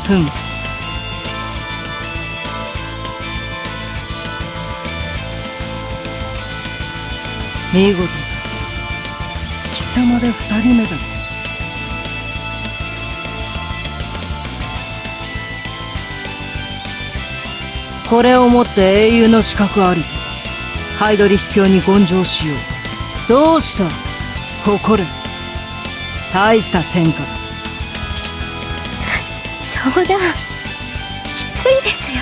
ふむ。見事だ。貴様で2人目だ。これをもって英雄の資格あり。ハイドリヒ教に言上しよう。どうした？誇れ。大した戦果だ。冗談。きついですよ。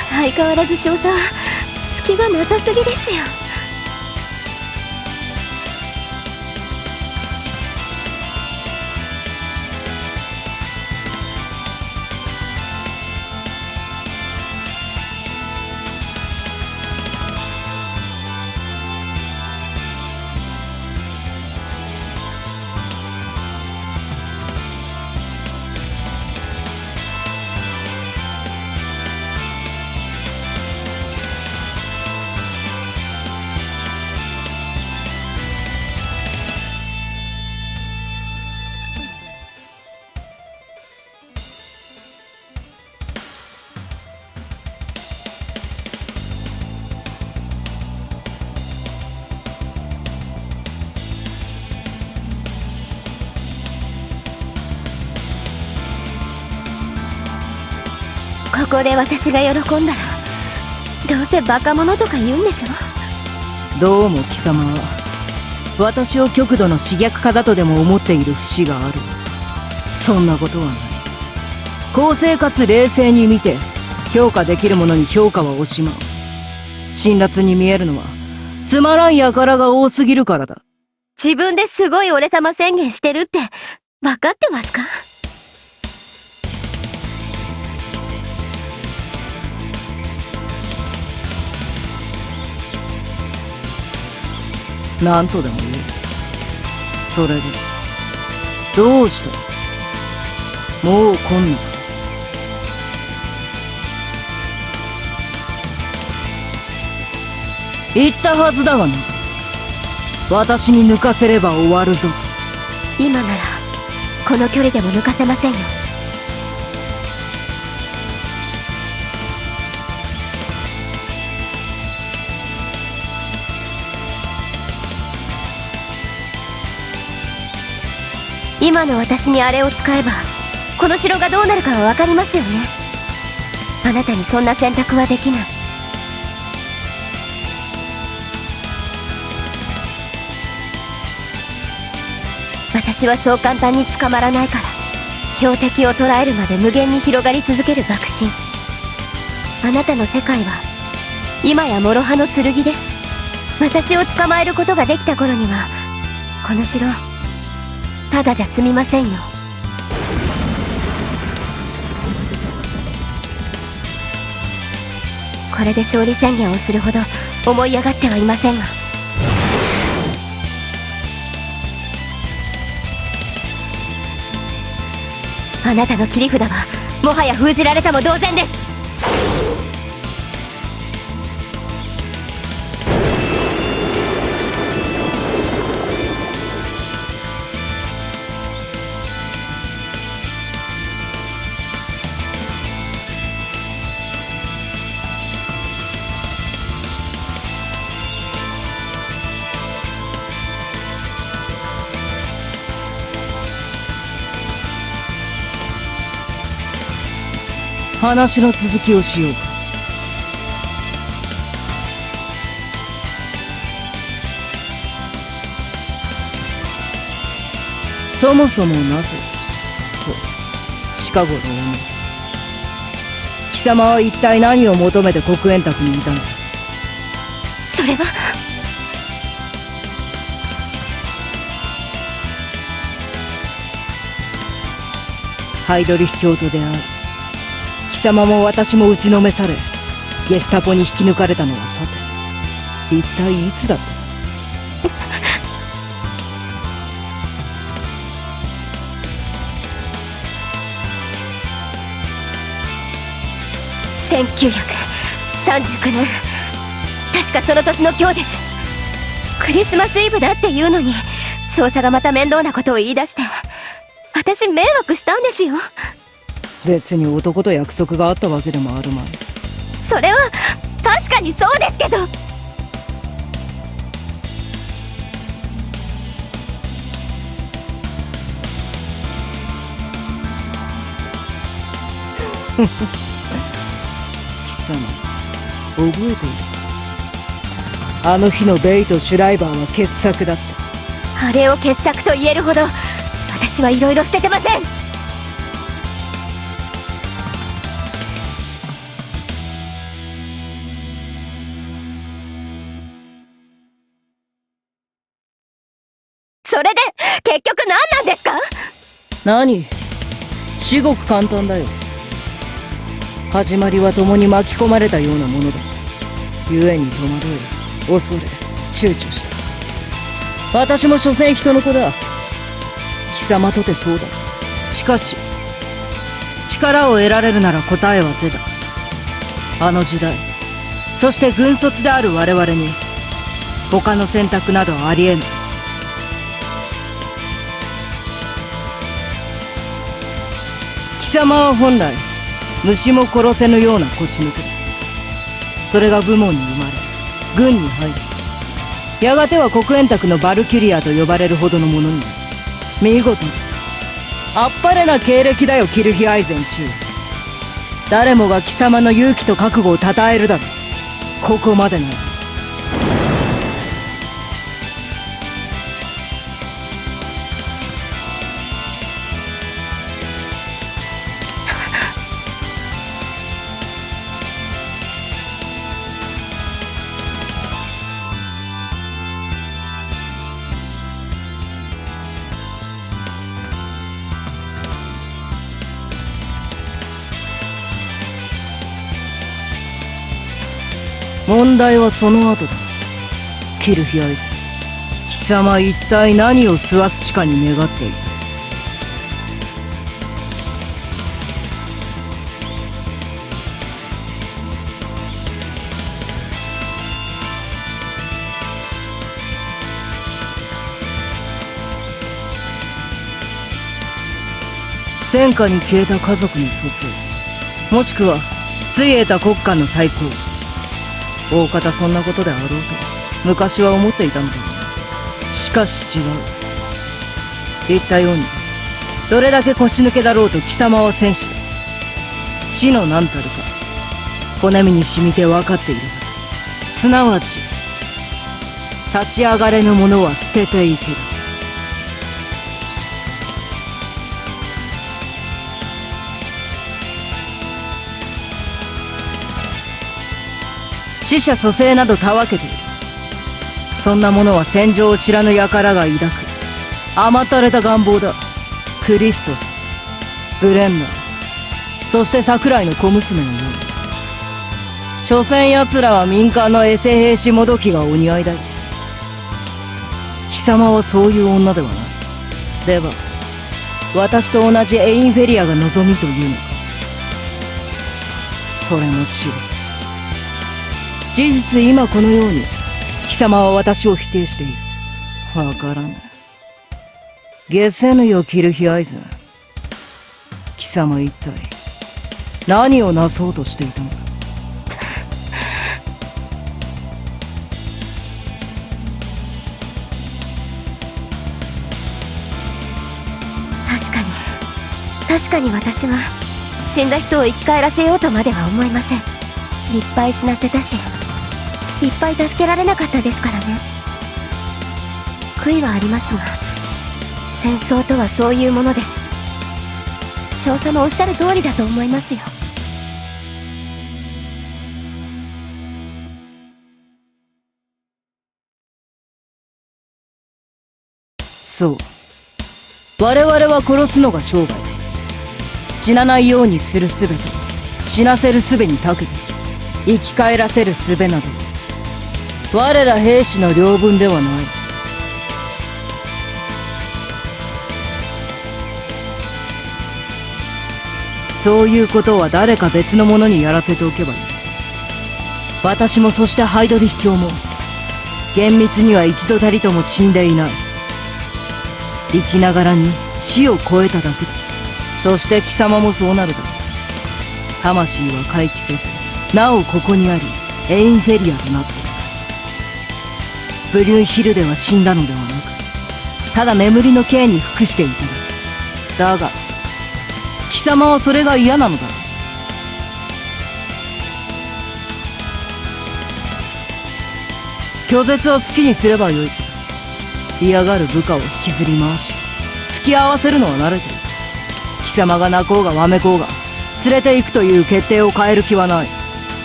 相変わらず少佐は隙がなさすぎですよ。ここで私が喜んだらどうせバカ者とか言うんでしょ。どうも貴様は私を極度の刺激家だとでも思っている節がある。そんなことはない。公正かつ冷静に見て評価できるものに評価は惜しまう。辛辣に見えるのはつまらん輩が多すぎるからだ。自分ですごい俺様宣言してるって分かってますか？なんとでも言う。それでどうした？もう来んのか？言ったはずだがな。私に抜かせれば終わるぞ。今ならこの距離でも抜かせませんよ。今の私にあれを使えばこの城がどうなるかは分かりますよね。あなたにそんな選択はできない。私はそう簡単に捕まらないから。標的を捉えるまで無限に広がり続ける爆心。あなたの世界は今や諸刃の剣です。私を捕まえることができた頃にはこの城ただじゃ済みませんよ。これで勝利宣言をするほど思い上がってはいませんが。あなたの切り札はもはや封じられたも同然です。話の続きをしようか。そもそもなぜと近頃思う。貴様は一体何を求めて黒煙卓にいたのだ。それはハイドリヒ教徒である貴様も私も打ちのめされゲシュタポに引き抜かれたのはさて一体いつだった。1939年、確かその年の今日です。クリスマスイブだっていうのに少佐がまた面倒なことを言い出して、私迷惑したんですよ。別に男と約束があったわけでもあるまい。それは確かにそうですけど。貴様覚えている。あの日のベイとシュライバーは傑作だった。あれを傑作と言えるほど私はいろいろ捨ててません。それで結局何なんですか？何？至極簡単だよ。始まりは共に巻き込まれたようなものだ。故に戸惑い、恐れ、躊躇した。私も所詮人の子だ。貴様とてそうだ。しかし力を得られるなら答えは是だ。あの時代、そして軍卒である我々に他の選択などありえない。貴様は本来虫も殺せぬような腰抜けだ。それが部門に生まれ軍に入り、やがては黒煙卓のバルキュリアと呼ばれるほどのものになる。見事にあっぱれな経歴だよ、キルヒアイゼン中。誰もが貴様の勇気と覚悟を称えるだろう。ここまでなら。問題はその後だ、キルヒアイゼン。貴様一体何を吸わすしかに願っていた。戦火に消えた家族に注ぐ、もしくはつい得た国家の再興。大方そんなことであろうと昔は思っていたのだが、しかし違う。言ったようにどれだけ腰抜けだろうと貴様は戦士だ。死の何たるか骨身に染みて分かっているはず。すなわち立ち上がれぬ者は捨てていける。死者蘇生などたわけている。そんなものは戦場を知らぬ輩が抱く甘ったれた願望だ。クリストフ、ブレンナー、そして桜井の小娘のように。所詮奴らは民間のエセ兵士もどきがお似合いだよ。貴様はそういう女ではない。では私と同じエインフェリアが望みというのか。それも違う。事実今このように貴様は私を否定している。わからぬ。ゲセヌよ、キルヒアイズン。貴様一体何をなそうとしていたのだ。確かに私は死んだ人を生き返らせようとまでは思いません。いっぱい死なせたし、いっぱい助けられなかったですからね。悔いはありますが、戦争とはそういうものです。少佐もおっしゃる通りだと思いますよ。そう。我々は殺すのが商売だ。死なないようにする術と、死なせる術に長けて、生き返らせる術など、我ら兵士の領分ではない。そういうことは誰か別の者にやらせておけばいい。私もそしてハイドリヒ教も、厳密には一度たりとも死んでいない。生きながらに死を超えただけだ。そして貴様もそうなるだろう。魂は回帰せず、なおここにあり、エインフェリアとなっている。ブリュンヒルデは死んだのではなく、ただ眠りの刑に服していただ。だが、貴様はそれが嫌なのだろう。拒絶を好きにすればよいぞ。嫌がる部下を引きずり回し、付き合わせるのは慣れている。貴様が泣こうがわめこうが、連れて行くという決定を変える気はない。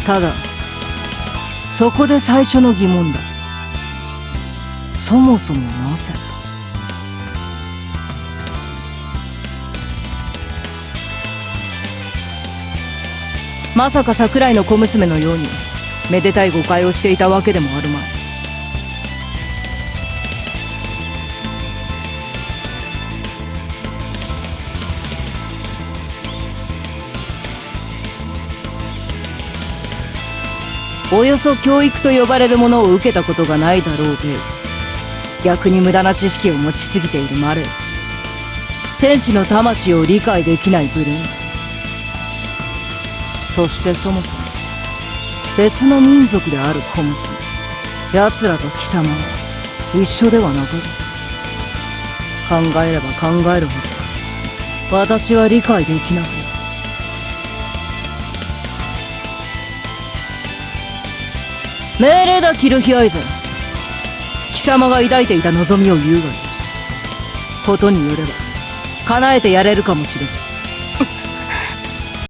ただ、そこで最初の疑問だ。そもそもなぜだ。まさか桜井の小娘のように、めでたい誤解をしていたわけでもあるまい。およそ教育と呼ばれるものを受けたことがないだろうで、逆に無駄な知識を持ちすぎているマレース。戦士の魂を理解できない無礼。そしてそもそも、別の民族である小娘。奴らと貴様は一緒ではなかろう。考えれば考えるほど、私は理解できなかった。命令だ、キルヒアイゼン。貴様が抱いていた望みを言うがいい。ことによれば、叶えてやれるかもしれん。